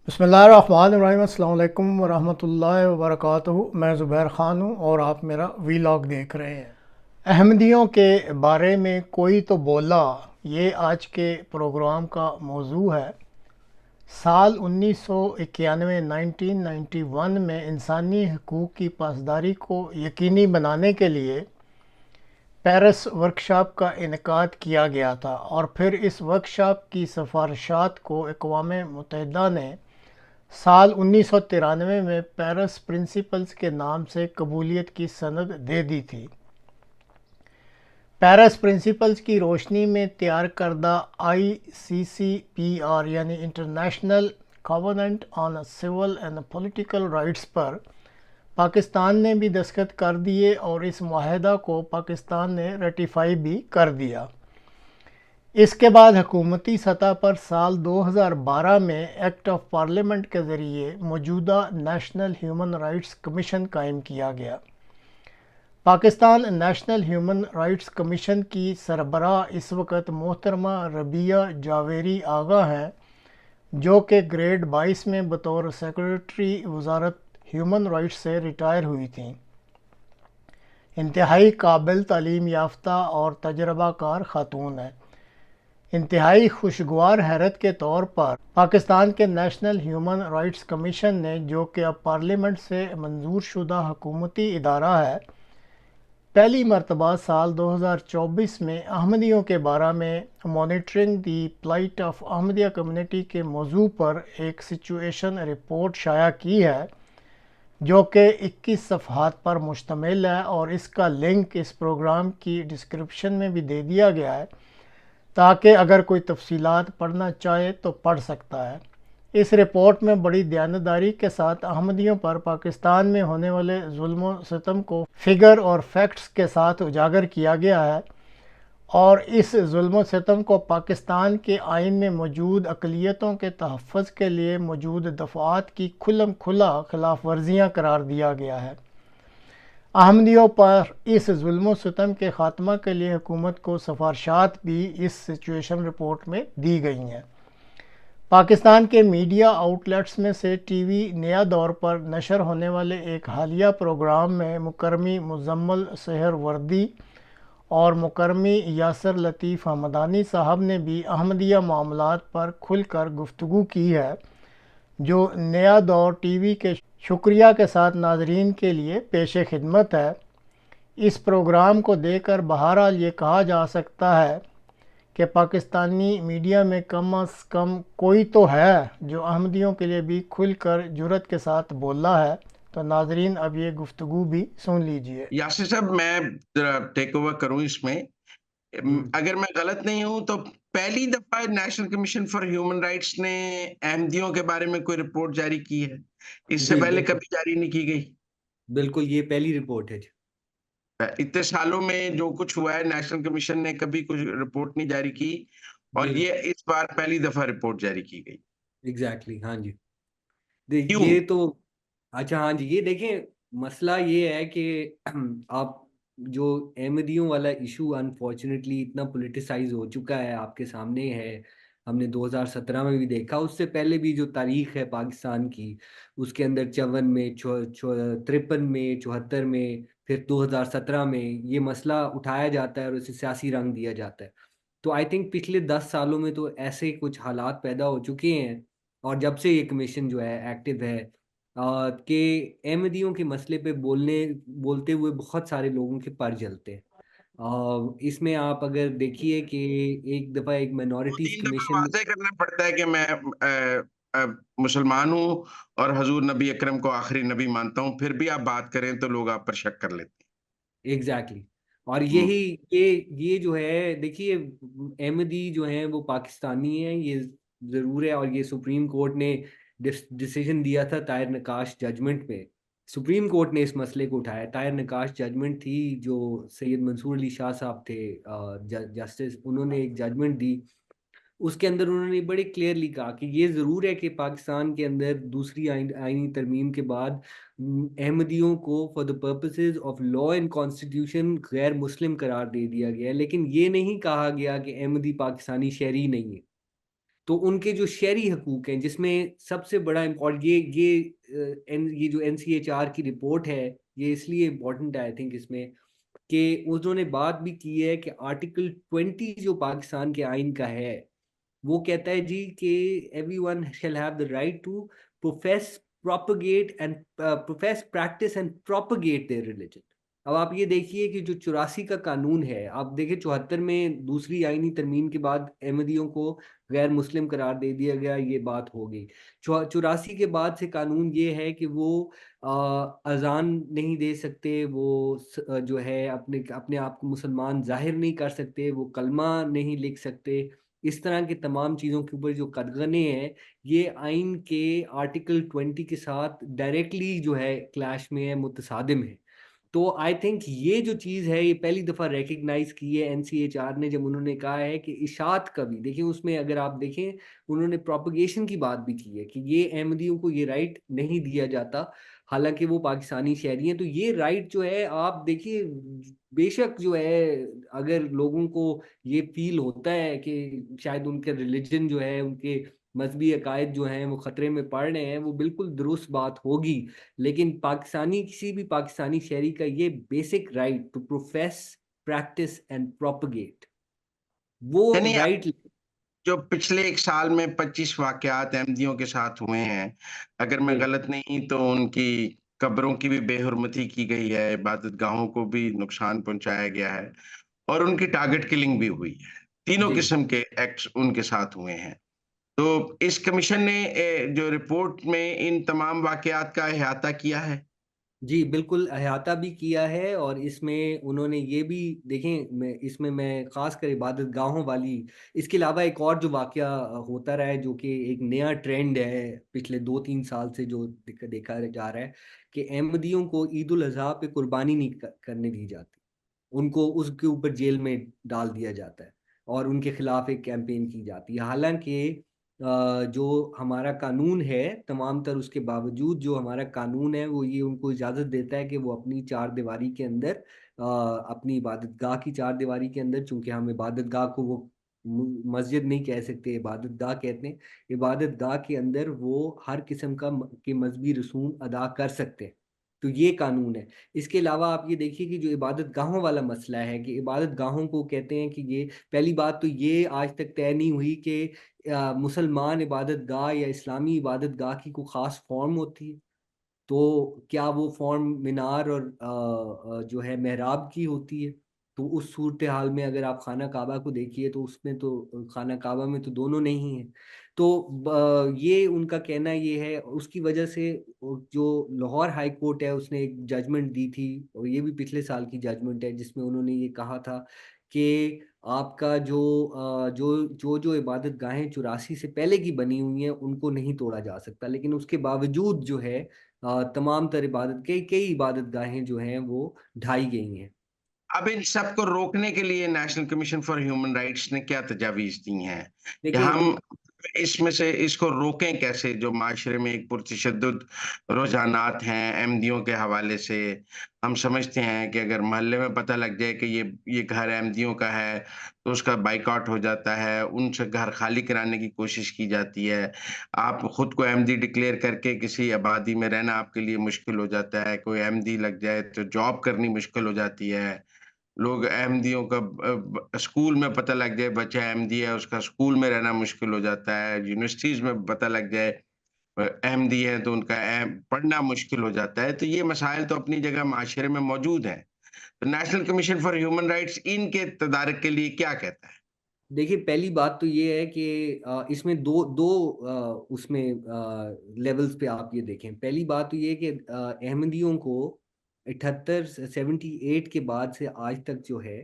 بسم اللہ الرحمن الرحیم۔ السلام علیکم ورحمۃ اللہ وبرکاتہ۔ میں زبیر خان ہوں اور آپ میرا وی لاگ دیکھ رہے ہیں۔ احمدیوں کے بارے میں کوئی تو بولا، یہ آج کے پروگرام کا موضوع ہے۔ سال 1991 1991 میں انسانی حقوق کی پاسداری کو یقینی بنانے کے لیے پیرس ورکشاپ کا انعقاد کیا گیا تھا، اور پھر اس ورکشاپ کی سفارشات کو اقوام متحدہ نے سال 1993 میں پیرس پرنسپلز کے نام سے قبولیت کی سند دے دی تھی۔ پیرس پرنسپلز کی روشنی میں تیار کردہ ICCPR یعنی international covenant on civil and political rights پر پاکستان نے بھی دستخط کر دیے، اور اس معاہدہ کو پاکستان نے ریٹیفائی بھی کر دیا۔ اس کے بعد حکومتی سطح پر سال 2012 میں ایکٹ آف پارلیمنٹ کے ذریعے موجودہ نیشنل ہیومن رائٹس کمیشن قائم کیا گیا۔ Pakistan national human rights commission کی سربراہ اس وقت محترمہ ربیہ جاویری آغا ہیں، جو کہ گریڈ 22 میں بطور سیکریٹری وزارت ہیومن رائٹس سے ریٹائر ہوئی تھیں۔ انتہائی قابل تعلیم یافتہ اور تجربہ کار خاتون ہیں۔ انتہائی خوشگوار حیرت کے طور پر پاکستان کے نیشنل ہیومن رائٹس کمیشن نے، جو کہ اب پارلیمنٹ سے منظور شدہ حکومتی ادارہ ہے، پہلی مرتبہ سال 2024 میں احمدیوں کے بارے میں monitoring the plight of Ahmadiyya community کے موضوع پر ایک سچویشن رپورٹ شائع کی ہے، جو کہ 21 صفحات پر مشتمل ہے، اور اس کا لنک اس پروگرام کی ڈسکرپشن میں بھی دے دیا گیا ہے، تاکہ اگر کوئی تفصیلات پڑھنا چاہے تو پڑھ سکتا ہے۔ اس رپورٹ میں بڑی دیانتداری کے ساتھ احمدیوں پر پاکستان میں ہونے والے ظلم و ستم کو فگر اور فیکٹس کے ساتھ اجاگر کیا گیا ہے، اور اس ظلم و ستم کو پاکستان کے آئین میں موجود اقلیتوں کے تحفظ کے لیے موجود دفعات کی کھلم کھلا خلاف ورزیاں قرار دیا گیا ہے۔ احمدیوں پر اس ظلم و ستم کے خاتمہ کے لیے حکومت کو سفارشات بھی اس سچویشن رپورٹ میں دی گئی ہیں۔ پاکستان کے میڈیا آؤٹ لیٹس میں سے ٹی وی نیا دور پر نشر ہونے والے ایک حالیہ پروگرام میں مکرمی مزمل سحر وردی اور مکرمی یاسر لطیف حمدانی صاحب نے بھی احمدیہ معاملات پر کھل کر گفتگو کی ہے، جو نیا دور ٹی وی کے شکریہ کے ساتھ ناظرین کے لیے پیش خدمت ہے۔ اس پروگرام کو دیکھ کر بہرحال یہ کہا جا سکتا ہے کہ پاکستانی میڈیا میں کم از کم کوئی تو ہے جو احمدیوں کے لیے بھی کھل کر جرأت کے ساتھ بولا ہے۔ تو ناظرین، اب یہ گفتگو بھی سن لیجئے۔ یاسر صاحب، میں ٹیک اوور کروں اس میں۔ اگر میں غلط نہیں ہوں تو پہلی دفعہ national commission for human rights نے احمدیوں کے بارے میں کوئی رپورٹ جاری کی ہے، اس سے جی پہلے بالکل کبھی جاری نہیں کی گئی۔ بالکل، یہ پہلی رپورٹ ہے جی۔ اتنے سالوں میں جو کچھ ہوا ہے، نیشنل کمیشن نے کبھی کچھ رپورٹ نہیں جاری کی، اور بالکل یہ اس بار پہلی دفعہ رپورٹ جاری کی گئی۔ ایگزیکٹلی، ہاں جی۔ کیوں؟ یہ تو اچھا، ہاں جی، یہ دیکھیں، مسئلہ یہ ہے کہ آپ جو احمدیوں والا ایشو انفارچونیٹلی اتنا پولیٹیسائز ہو چکا ہے، آپ کے سامنے ہے۔ ہم نے 2017 میں بھی دیکھا، اس سے پہلے بھی جو تاریخ ہے پاکستان کی، اس کے اندر 54 میں 53 میں 74 میں پھر 2017 میں یہ مسئلہ اٹھایا جاتا ہے اور اسے سیاسی رنگ دیا جاتا ہے۔ تو آئی تھنک پچھلے 10 سالوں میں تو ایسے کچھ حالات پیدا ہو چکے ہیں، اور جب سے یہ کمیشن جو ہے ایکٹیو ہے، کہ احمدیوں کے مسئلے پہ بولتے ہوئے بہت سارے لوگوں کے پر جلتے ہیں۔ اس میں آپ اگر دیکھیے کہ ایک دفعہ ایک وہ مائنورٹیز 3 دفعہ کمیشن، واضح کرنا پڑتا ہے کہ میں مسلمان ہوں اور حضور نبی اکرم کو آخری نبی مانتا ہوں، پھر بھی آپ بات کریں تو لوگ آپ پر شک کر لیتے ایگزیکٹلی، اور ہیں۔ یہ جو ہے، دیکھیے، احمدی جو ہیں وہ پاکستانی ہیں، یہ ضرور ہے، اور یہ سپریم کورٹ نے ڈیسیجن دیا تھا طاہر نقاش ججمنٹ میں۔ سپریم کورٹ نے اس مسئلے کو اٹھایا، طاہر نقاش ججمنٹ تھی جو سید منصور علی شاہ صاحب تھے جسٹس، انہوں نے ایک ججمنٹ دی۔ اس کے اندر انہوں نے بڑے کلیئرلی کہا کہ یہ ضرور ہے کہ پاکستان کے اندر دوسری آئینی ترمیم کے بعد احمدیوں کو for the purposes of law and constitution غیر مسلم قرار دے دیا گیا ہے، لیکن یہ نہیں کہا گیا کہ احمدی پاکستانی شہری نہیں ہے۔ تو ان کے جو شہری حقوق ہیں، جس میں سب سے بڑا یہ جو NCHR کی رپورٹ ہے، یہ اس لیے امپورٹنٹ ہے آئی تھنک اس میں، کہ انہوں نے بات بھی کی ہے کہ آرٹیکل 20 جو پاکستان کے آئین کا ہے، وہ کہتا ہے جی کہ everyone shall have the right to profess practise and propagate their religion. اب آپ یہ دیکھیے کہ جو 84 کا قانون ہے، آپ دیکھیں 74 میں دوسری آئینی ترمیم کے بعد احمدیوں کو غیر مسلم قرار دے دیا گیا، یہ بات ہو گئی. 84 کے بعد سے قانون یہ ہے کہ وہ اذان نہیں دے سکتے، وہ جو ہے اپنے آپ کو مسلمان ظاہر نہیں کر سکتے، وہ کلمہ نہیں لکھ سکتے. اس طرح کے تمام چیزوں کے اوپر جو قدغنیں ہیں، یہ آئین کے آرٹیکل 20 کے ساتھ ڈائریکٹلی جو ہے کلیش میں ہے، متصادم ہے. تو آئی تھنک یہ جو چیز ہے، یہ پہلی دفعہ ریکگنائز کی ہے NCHR نے، جب انہوں نے کہا ہے کہ اشاعت کا بھی دیکھیں، اس میں اگر آپ دیکھیں انہوں نے پروپگیشن کی بات بھی کی ہے کہ یہ احمدیوں کو یہ رائٹ نہیں دیا جاتا، حالانکہ وہ پاکستانی شہری ہیں. تو یہ رائٹ جو ہے آپ دیکھیے، بے شک جو ہے اگر لوگوں کو یہ فیل ہوتا ہے کہ شاید ان کے ریلیجن جو ہے، ان کے مذہبی عقائد جو ہیں وہ خطرے میں پڑ رہے ہیں، وہ بالکل درست بات ہوگی. لیکن کسی بھی پاکستانی شہری کا یہ basic right to profess practise and propagate, وہ یعنی رائٹ. جو پچھلے ایک سال میں 25 واقعات احمدیوں کے ساتھ ہوئے ہیں، اگر میں غلط نہیں تو ان کی قبروں کی بھی بے حرمتی کی گئی ہے، عبادت گاہوں کو بھی نقصان پہنچایا گیا ہے، اور ان کی ٹارگٹ کلنگ بھی ہوئی ہے. تینوں جی قسم کے ایکٹس ان کے ساتھ ہوئے ہیں. تو اس کمیشن نے جو رپورٹ میں ان تمام واقعات کا احاطہ کیا ہے. جی بالکل احاطہ بھی کیا ہے، اور اس میں انہوں نے یہ بھی دیکھیں، اس میں خاص کر عبادت گاہوں والی، اس کے علاوہ ایک اور جو واقعہ ہوتا رہا ہے جو کہ ایک نیا ٹرینڈ ہے پچھلے 2-3 سال سے جو دیکھا جا رہا ہے، کہ احمدیوں کو عید الاضحیٰ پہ قربانی نہیں کرنے دی جاتی، ان کو اس کے اوپر جیل میں ڈال دیا جاتا ہے، اور ان کے خلاف ایک کیمپین کی جاتی ہے. حالانکہ جو ہمارا قانون ہے، تمام تر اس کے باوجود جو ہمارا قانون ہے وہ یہ ان کو اجازت دیتا ہے کہ وہ اپنی چار دیواری کے اندر، اپنی عبادت گاہ کی چار دیواری کے اندر، چونکہ ہم عبادت گاہ کو وہ مسجد نہیں کہہ سکتے، عبادت گاہ کہتے ہیں، عبادت گاہ کے اندر وہ ہر قسم کے مذہبی رسوم ادا کر سکتے ہیں. تو یہ قانون ہے. اس کے علاوہ آپ یہ دیکھیے کہ جو عبادت گاہوں والا مسئلہ ہے، کہ عبادت گاہوں کو کہتے ہیں کہ یہ پہلی بات تو یہ آج تک طے نہیں ہوئی کہ مسلمان عبادت گاہ یا اسلامی عبادت گاہ کی کوئی خاص فارم ہوتی ہے. تو کیا وہ فارم مینار اور جو ہے محراب کی ہوتی ہے؟ تو اس صورتحال میں اگر آپ خانہ کعبہ کو دیکھیے تو اس میں تو خانہ کعبہ میں تو دونوں نہیں ہیں. تو یہ ان کا کہنا یہ ہے. اس کی وجہ سے جو لاہور ہائی کورٹ ہے اس نے ایک ججمنٹ دی تھی، اور یہ بھی پچھلے سال کی ججمنٹ ہے، جس میں انہوں نے یہ کہا تھا کہ آپ کا جو عبادت گاہیں 84 سے پہلے کی بنی ہوئی ہیں ان کو نہیں توڑا جا سکتا، لیکن اس کے باوجود جو ہے تمام تر کئی عبادت گاہیں جو ہیں وہ ڈھائی گئی ہیں. اب ان سب کو روکنے کے لیے national commission for human rights نے کیا تجاویز دی ہیں کہ دیکھیں ہم اس میں سے اس کو روکیں کیسے، جو معاشرے میں ایک پرتشدد رجحانات ہیں احمدیوں کے حوالے سے. ہم سمجھتے ہیں کہ اگر محلے میں پتہ لگ جائے کہ یہ گھر احمدیوں کا ہے تو اس کا بائیکاٹ ہو جاتا ہے، ان سے گھر خالی کرانے کی کوشش کی جاتی ہے. آپ خود کو احمدی ڈکلیئر کر کے کسی آبادی میں رہنا آپ کے لیے مشکل ہو جاتا ہے. کوئی احمدی لگ جائے تو جاب کرنی مشکل ہو جاتی ہے. لوگ احمدیوں کا اسکول میں پتہ لگ جائے بچہ احمدی ہے، اس کا اسکول میں رہنا مشکل ہو جاتا ہے. یونیورسٹیز میں پتہ لگ جائے احمدی ہے تو ان کا پڑھنا مشکل ہو جاتا ہے. تو یہ مسائل تو اپنی جگہ معاشرے میں موجود ہیں. تو national commission for human rights ان کے تدارک کے لیے کیا کہتا ہے؟ دیکھیے پہلی بات تو یہ ہے کہ اس میں دو اس میں لیولز پہ آپ یہ دیکھیں. پہلی بات تو یہ کہ احمدیوں کو 78 کے بعد سے آج تک جو ہے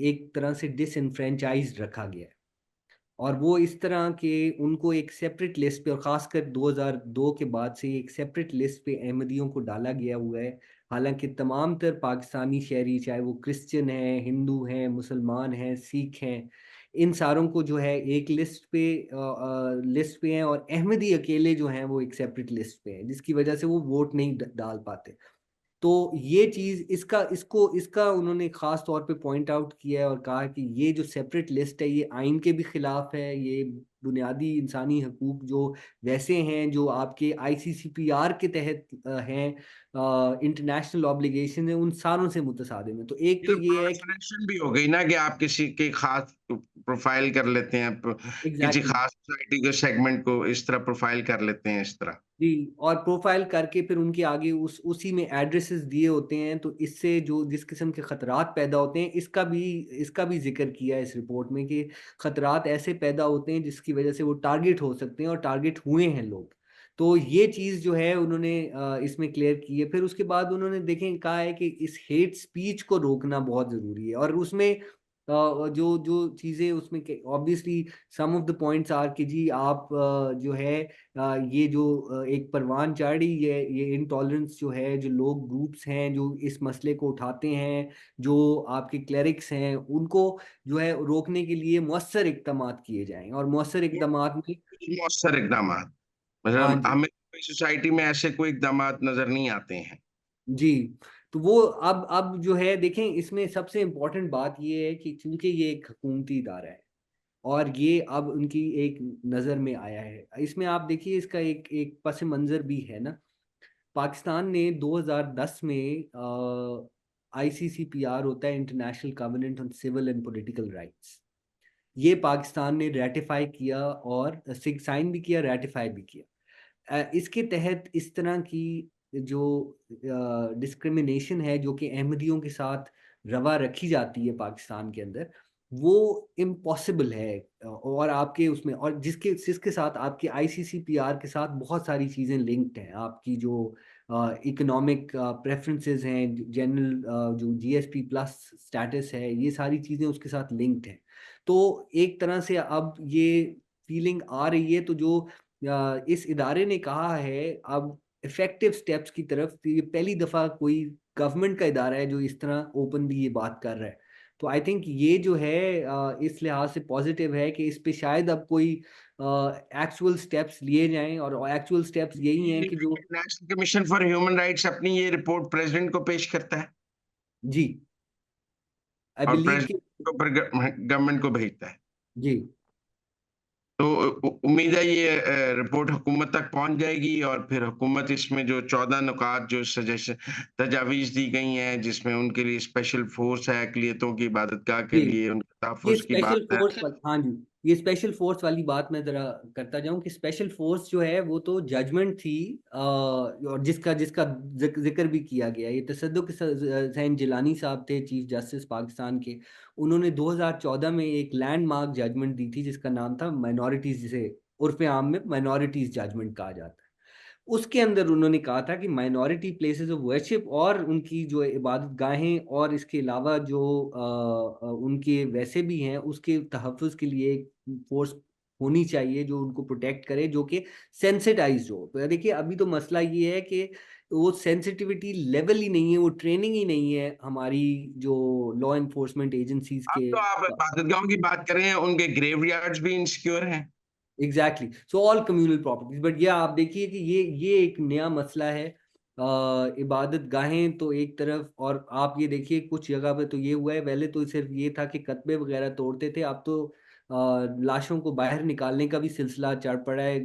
ایک طرح سے ڈس انفرینچائز رکھا گیا ہے، اور وہ اس طرح کہ ان کو ایک سیپریٹ لسٹ پہ، اور خاص کر 2002 کے بعد سے ایک سیپریٹ لسٹ پہ احمدیوں کو ڈالا گیا ہوا ہے. حالانکہ تمام تر پاکستانی شہری، چاہے وہ کرسچن ہیں، ہندو ہیں، مسلمان ہیں، سکھ ہیں، ان ساروں کو جو ہے ایک لسٹ پہ ہیں، اور احمدی اکیلے جو ہیں وہ ایک سیپریٹ لسٹ پہ ہیں، جس کی وجہ سے وہ ووٹ نہیں ڈال پاتے. تو یہ چیز اس کا انہوں نے خاص طور پہ پوائنٹ آؤٹ کیا ہے اور کہا کہ یہ جو سیپریٹ لسٹ ہے یہ آئین کے بھی خلاف ہے، یہ بنیادی انسانی حقوق جو ویسے ہیں جو آپ کے ICCPR کے تحت ہیں، انٹرنیشنل آبلیگیشن ہیں، ان ساروں سے متصادم ہے۔ تو ایک تو یہ ہے کہ پروفیشن بھی ہو گئی نا کہ آپ کسی کے خاص پروفائل کر لیتے ہیں، کسی ایگزیکٹلی خاص سوسائٹی کے سیگمنٹ کو اس طرح پروفائل کر لیتے ہیں اس طرح۔ جی، اور پروفائل کر کے پھر ان کے آگے اسی میں ایڈریسز دیے ہوتے ہیں، تو اس سے جو جس قسم کے خطرات پیدا ہوتے ہیں اس کا بھی ذکر کیا ہے اس رپورٹ میں کہ خطرات ایسے پیدا ہوتے ہیں جس کی وجہ سے وہ ٹارگٹ ہو سکتے ہیں اور ٹارگٹ ہوئے ہیں لوگ۔ تو یہ چیز جو ہے انہوں نے اس میں کلیئر کی ہے۔ پھر اس کے بعد انہوں نے دیکھیں کہا ہے کہ اس ہیٹ سپیچ کو روکنا بہت ضروری ہے، اور اس میں جو چیزیں اس میں obviously some of the points are کہ جی آپ جو ہے یہ جو ایک پروان چاڑھی یہ انٹالرنس جو ہے، جو لوگ گروپس ہیں جو اس مسئلے کو اٹھاتے ہیں، جو آپ کے کلیرکس ہیں، ان کو جو ہے روکنے کے لیے مؤثر اقدامات کیے جائیں، اور مؤثر اقدامات میں مؤثر اقدامات ہاں مطلب جی ہمیں سوسائٹی میں ایسے کوئی اقدامات نظر نہیں آتے ہیں۔ جی، تو وہ اب جو ہے دیکھیں اس میں سب سے امپورٹنٹ بات یہ ہے کہ چونکہ یہ ایک حکومتی ادارہ ہے اور یہ اب ان کی ایک نظر میں آیا ہے، اس میں آپ دیکھیے اس کا ایک پس منظر بھی ہے نا۔ پاکستان نے 2010 میں ICCPR ہوتا ہے international covenant on civil and political rights, یہ پاکستان نے ریٹیفائی کیا اور سائن بھی کیا، ریٹیفائی بھی کیا۔ اس کے تحت اس طرح کی جو ڈسکریمنیشن ہے جو کہ احمدیوں کے ساتھ روا رکھی جاتی ہے پاکستان کے اندر، وہ امپاسبل ہے، اور آپ کے اس میں اور جس کے ساتھ آپ کے ICCPR کے ساتھ بہت ساری چیزیں لنکڈ ہیں، آپ کی جو اکنامک پریفرنسز ہیں، جنرل جو GSP+ سٹیٹس ہے، یہ ساری چیزیں اس کے ساتھ لنکڈ ہیں۔ تو ایک طرح سے اب یہ فیلنگ آ رہی ہے، تو جو اس ادارے نے کہا ہے اب افیکٹو سٹیپس کی طرف، یہ پہلی دفعہ کوئی گورنمنٹ کا ادارہ ہے جو اس طرح اوپنلی یہ بات کر رہا ہے۔ تو آئی تھنک یہ جو ہے اس لحاظ سے پازیٹیو ہے کہ اس پہ شاید اب کوئی ایکچوئل سٹیپس لیے جائیں، اور ایکچوئل سٹیپس یہی ہیں کہ جو national commission for human rights اپنی یہ رپورٹ پریزیڈنٹ کو پیش کرتا ہے جی آئی اور بلیو کہ پریزیڈنٹ گورنمنٹ کو بھیجتا ہے، جی تو امید ہے یہ رپورٹ حکومت تک پہنچ جائے گی، اور پھر حکومت اس میں جو 14 نکات جو تجاویز دی گئی ہیں، جس میں ان کے لیے اسپیشل فورس ہے، اقلیتوں کی عبادت گاہ کے جی لیے ان کے یہ تحفظ کی اسپیشل بات فورس ہے۔ ہاں جی، یہ اسپیشل فورس والی بات میں ذرا کرتا جاؤں کہ اسپیشل فورس جو ہے وہ تو ججمنٹ تھی، اور جس کا ذکر بھی کیا گیا، یہ تصدق حسین جیلانی صاحب تھے چیف جسٹس پاکستان کے، انہوں نے 2014 میں ایک لینڈ مارک ججمنٹ دی تھی جس کا نام تھا مائنورٹیز، جسے عرف عام میں مائنورٹیز ججمنٹ کہا جاتا ہے۔ اس کے اندر انہوں نے کہا تھا کہ مائنورٹی پلیسز آف ورشپ اور ان کی جو عبادت گاہیں اور اس کے علاوہ جو ان کے ویسے بھی ہیں اس کے تحفظ کے لیے ایک فورس ہونی چاہیے جو ان کو پروٹیکٹ کرے، جو کہ سینسٹائزڈ ہو۔ تو دیکھیے ابھی تو مسئلہ یہ ہے کہ وہ سینسٹیوٹی لیول ہی نہیں ہے، وہ ٹریننگ ہی نہیں ہے ہماری جو لا انفورسمنٹ ایجنسیز اب کے۔ تو آپ عبادت گاہوں کی بات کریں، ان کے گریو یارڈز بھی انسیکیور ہیں۔ Exactly, so all communal properties, but یہ آپ دیکھیے کہ یہ ایک نیا مسئلہ ہے۔ عبادت گاہیں تو ایک طرف، اور آپ یہ دیکھیے کچھ جگہ پہ تو یہ ہوا ہے، پہلے تو صرف یہ تھا کہ کتبے وغیرہ توڑتے تھے، اب تو لاشوں کو باہر نکالنے کا بھی سلسلہ چڑھ پڑا ہے۔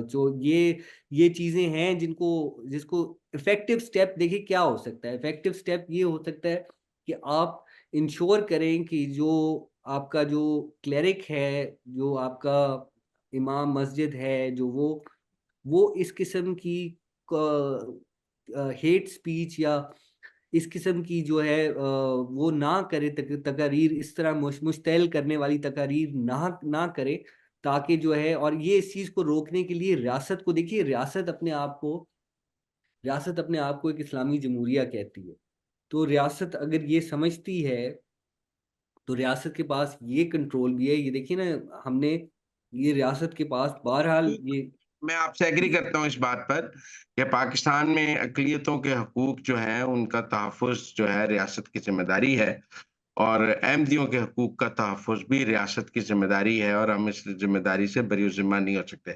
جو یہ چیزیں ہیں جس کو افیکٹو سٹیپ، دیکھیے کیا ہو سکتا ہے، افیکٹو سٹیپ یہ ہو سکتا ہے کہ آپ انشور کریں کہ جو آپ کا جو کلیرک ہے، جو آپ کا امام مسجد ہے، جو وہ اس قسم کی ہیٹ سپیچ یا اس قسم کی جو ہے وہ نہ کرے، تقاریر اس طرح مشتعل کرنے والی تقاریر نہ کرے، تاکہ جو ہے، اور یہ اس چیز کو روکنے کے لیے ریاست کو دیکھیے، ریاست اپنے آپ کو ایک اسلامی جمہوریہ کہتی ہے، تو ریاست اگر یہ سمجھتی ہے تو ریاست کے پاس یہ کنٹرول بھی ہے۔ یہ دیکھیے نا، ہم نے یہ ریاست کے پاس بہرحال یہ میں آپ سے ایگری کرتا ہوں اس بات پر کہ پاکستان میں اقلیتوں کے حقوق جو ہیں ان کا تحفظ جو ہے ریاست کی ذمہ داری ہے، اور احمدیوں کے حقوق کا تحفظ بھی ریاست کی ذمہ داری ہے، اور ہم اس ذمہ داری سے بری ذمہ نہیں ہو سکتے۔